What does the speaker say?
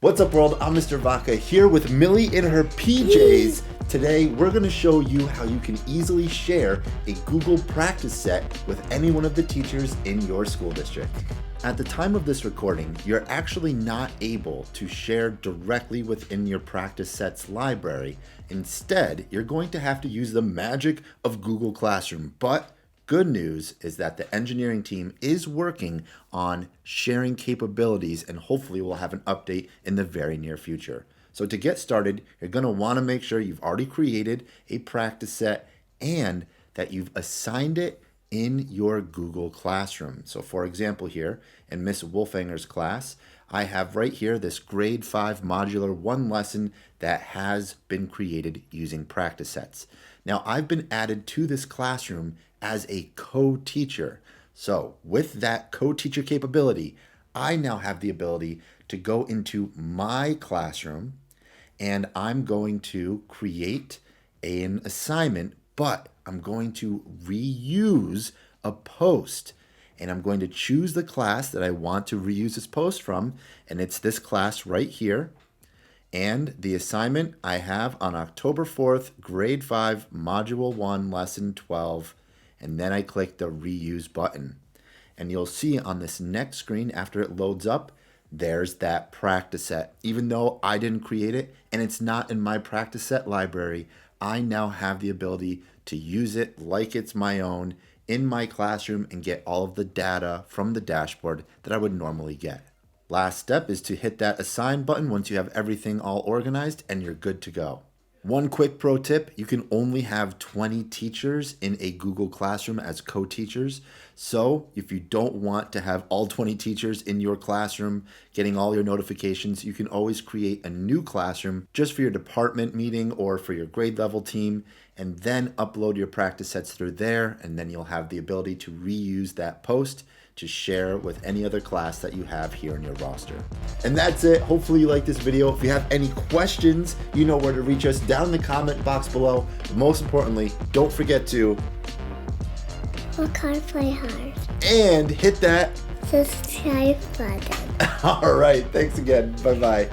What's up, world? I'm Mr. Vaca here with Millie in her PJs. Today, we're going to show you how you can easily share a Google practice set with any one of the teachers in your school district. At the time of this recording, you're actually not able to share directly within your practice sets library. Instead, you're going to have to use the magic of Google Classroom. But good news is that the engineering team is working on sharing capabilities, and hopefully we'll have an update in the very near future. So to get started, you're going to want to make sure you've already created a practice set and that you've assigned it in your Google Classroom. So for example here, in Miss Wolfanger's class, I have right here this grade 5 modular 1 lesson that has been created using practice sets. Now I've been added to this classroom as a co-teacher. So with that co-teacher capability, I now have the ability to go into my classroom and I'm going to create an assignment, but I'm going to reuse a post. And I'm going to choose the class that I want to reuse this post from, and it's this class right here. And the assignment I have on October 4th, grade 5, module 1, lesson 12, and then I click the reuse button. And you'll see on this next screen after it loads up, there's that practice set. Even though I didn't create it and it's not in my practice set library, I now have the ability to use it like it's my own in my classroom and get all of the data from the dashboard that I would normally get. Last step is to hit that assign button once you have everything all organized and you're good to go. One quick pro tip, you can only have 20 teachers in a Google Classroom as co-teachers. So if you don't want to have all 20 teachers in your classroom getting all your notifications, you can always create a new classroom just for your department meeting or for your grade level team, and then upload your practice sets through there, and then you'll have the ability to reuse that post to share with any other class that you have here in your roster. And that's it. Hopefully you like this video. If you have any questions, you know where to reach us down in the comment box below. But most importantly, don't forget to work hard, play hard, and hit that subscribe button. All right, thanks again. Bye-bye.